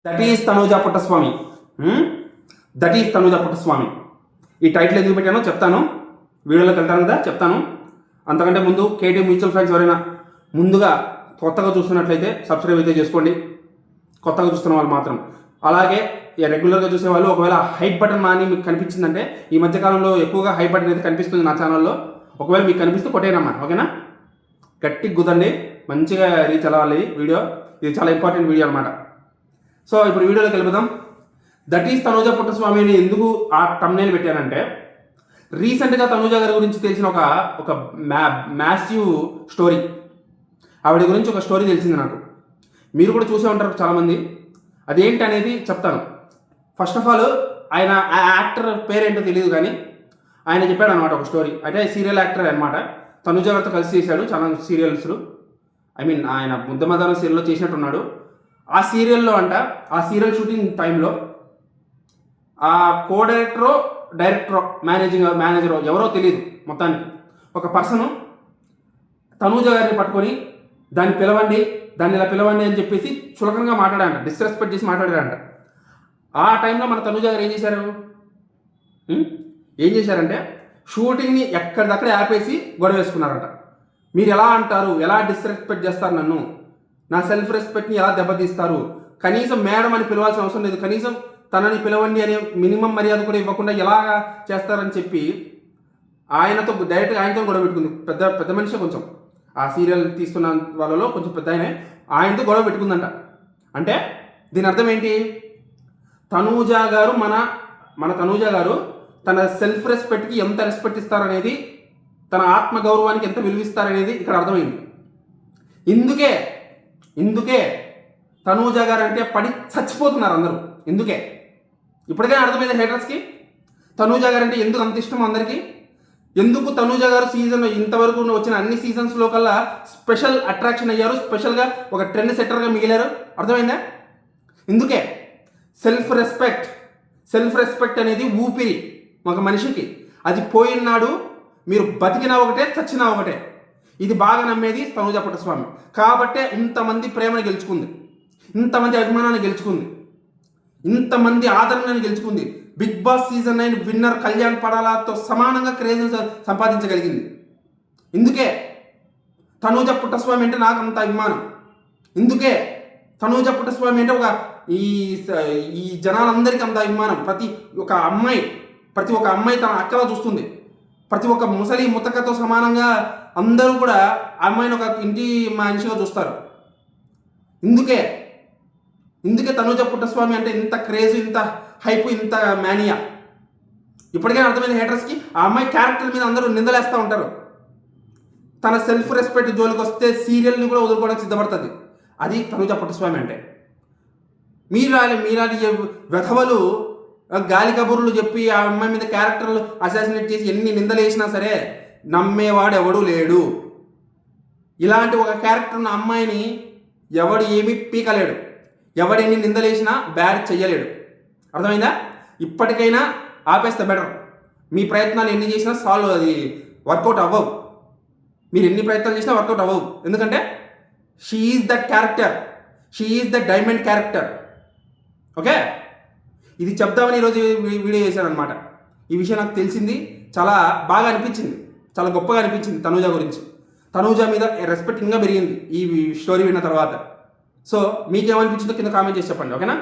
That is Tanuja Puttaswamy. That is Tanuja Puttaswamy. ఈ title ఎందుకు పెట్టానో చెప్తాను, వీడియోలోకి వెళ్తాను కదా చెప్తాను. అంతకంటే ముందు కేటీ మ్యూచువల్ ఫండ్స్ ఎవరైనా ముందుగా కొత్తగా చూస్తున్నట్లయితే సబ్స్క్రైబ్ అయితే చేసుకోండి, కొత్తగా చూస్తున్న వాళ్ళు మాత్రం. అలాగే రెగ్యులర్గా చూసేవాళ్ళు ఒకవేళ హైప్ బటన్ అని మీకు కనిపించిందంటే, ఈ మధ్యకాలంలో ఎక్కువగా హైప్ బటన్ అయితే కనిపిస్తుంది నా ఛానల్లో, ఒకవేళ మీకు కనిపిస్తే కొట్టేనమ్మా, ఓకేనా? గట్టిగా కుదండి, మంచిగా రీచ్ అవ్వాలి వీడియో. ఇది చాలా ఇంపార్టెంట్ వీడియో అనమాట. సో ఇప్పుడు వీడియోలోకి వెళ్ళిపోదాం. దట్ ఈస్ తనూజ పుట్టస్వామి అని ఎందుకు ఆ తమ్నైల్ పెట్టానంటే, రీసెంట్గా తనూజ గారి గురించి తెలిసిన ఒక మ్యాసివ్ స్టోరీ, ఆవిడ గురించి ఒక స్టోరీ తెలిసింది నాకు. మీరు కూడా చూసే ఉంటారు చాలామంది. అదేంటి అనేది చెప్తాను. ఫస్ట్ ఆఫ్ ఆల్ ఆయన ఆ యాక్టర్ పేరేంటో తెలియదు, కానీ ఆయన చెప్పాడు అనమాట ఒక స్టోరీ. అంటే సీరియల్ యాక్టర్ అనమాట, తనూజ గారితో కలిసి చేశాడు చాలా సీరియల్స్. ఆయన ముద్దమదాన సీరియల్లో చేసినట్టున్నాడు. ఆ సీరియల్లో ఆ సీరియల్ షూటింగ్ టైంలో ఆ కో డైరెక్టరో మేనేజరో ఎవరో తెలియదు, మొత్తానికి ఒక పర్సను తనూజ గారిని పట్టుకొని దాన్ని ఇలా పిలవండి అని చెప్పేసి చులకనగా మాట్లాడారంట, డిస్రెస్పెక్ట్ చేసి మాట్లాడారంట. ఆ టైంలో మన తనూజ గారు ఏం చేశారంటే షూటింగ్ని ఎక్కడిదక్కడ ఆపేసి గొడవ వేసుకున్నారంట. మీరు ఎలా అంటారు, ఎలా డిస్రెస్పెక్ట్ చేస్తారు, నన్ను నా సెల్ఫ్ రెస్పెక్ట్ని ఎలా దెబ్బతీస్తారు, కనీసం మేడం అని పిలవాల్సిన అవసరం లేదు, కనీసం తనని పిలవండి అనే మినిమం మర్యాద కూడా ఇవ్వకుండా ఎలా చేస్తారని చెప్పి డైరెక్ట్గా ఆయనతో గొడవ పెట్టుకుంది. పెద్ద మనిషి, కొంచెం ఆ సీరియల్ తీస్తున్న వాళ్ళలో కొంచెం పెద్ద ఆయనతో గొడవ పెట్టుకుందంట. అంటే దీని అర్థం ఏంటి, తనూజ గారు మన తనూజ గారు తన సెల్ఫ్ రెస్పెక్ట్కి ఎంత రెస్పెక్ట్ ఇస్తారనేది, తన ఆత్మగౌరవానికి ఎంత విలువిస్తారనేది ఇక్కడ అర్థమైంది. ఇందుకే తనూజ గారు అంటే పడి చచ్చిపోతున్నారు అందరూ. ఇందుకే ఇప్పటికైనా అర్థమైంది హేటర్స్కి తనూజ గారు అంటే ఎందుకు అంత ఇష్టం అందరికీ. ఎందుకు తనూజ గారు సీజన్ ఇంతవరకు వచ్చిన అన్ని సీజన్స్లో కల్లా స్పెషల్ అట్రాక్షన్ అయ్యారు, స్పెషల్గా ఒక ట్రెండ్ సెట్టర్గా మిగిలారు. అర్థమైందా? ఇందుకే సెల్ఫ్ రెస్పెక్ట్ అనేది ఊపిరి ఒక మనిషికి. అది పోయినాడు మీరు బతికినా ఒకటే, చచ్చినా ఒకటే. ఇది బాగా నమ్మేది తనూజ పుట్టస్వామి. కాబట్టే ఇంతమంది ప్రేమను గెలుచుకుంది, ఇంతమంది అభిమానాన్ని గెలుచుకుంది, ఇంతమంది ఆదరణని గెలుచుకుంది. Big boss season 9 winner Kalyan పడాలాతో సమానంగా క్రేజ్ సంపాదించగలిగింది. ఇందుకే తనూజ పుట్టస్వామి అంటే నాకు అంత అభిమానం. ఇందుకే తనూజ పుట్టస్వామి అంటే ఈ జనాలందరికీ అంత అభిమానం. ప్రతి ఒక్క అమ్మాయి తన అక్కలా చూస్తుంది. ప్రతి ఒక్క ముసలి ముతకతో సమానంగా అందరూ కూడా ఆ అమ్మాయిని ఒక ఇంటి మనిషిగా చూస్తారు. ఇందుకే తనూజ పుట్టస్వామి అంటే ఇంత క్రేజ్, ఇంత హైప్, ఇంత మేనియా. ఇప్పటికైనా అర్థమైంది హేటర్స్కి. ఆ అమ్మాయి క్యారెక్టర్ మీద అందరూ నిందలేస్తూ ఉంటారు. తన సెల్ఫ్ రెస్పెక్ట్ జోలికి వస్తే సీరియల్ని కూడా వదులుకోవడానికి సిద్ధపడుతుంది. అది తనూజ పుట్టస్వామి అంటే. మీరాలి వెధవలు గాలి కబుర్లు చెప్పి ఆ అమ్మాయి మీద క్యారెక్టర్లు అసాసినేట్ చేసి ఎన్ని నిందలు వేసినా సరే నమ్మేవాడు ఎవడూ లేడు. ఇలాంటి ఒక క్యారెక్టర్ ఉన్న అమ్మాయిని ఎవడు ఏమీ పీకలేడు, ఎవడెన్ని నిందలేసినా బ్యాడ్ చెయ్యలేడు. అర్థమైందా? ఇప్పటికైనా ఆపేస్తే బెటర్. మీ ప్రయత్నాలు ఎన్ని చేసినా అది వర్కౌట్ అవ్వవు. మీరు ఎన్ని ప్రయత్నాలు చేసినా వర్కౌట్ అవ్వవు. ఎందుకంటే she is the character, she is the diamond character. Okay, ఇది చెప్దామని ఈరోజు వీడియో చేశాను అనమాట. ఈ విషయం నాకు తెలిసింది, చాలా బాగా అనిపించింది, చాలా గొప్పగా అనిపించింది తనూజ గురించి. తనూజ మీద రెస్పెక్ట్ ఇంకా పెరిగింది ఈ స్టోరీ విన్న తర్వాత. సో మీకేమనిపించిందో కింద కామెంట్ చేసి చెప్పండి, ఓకేనా?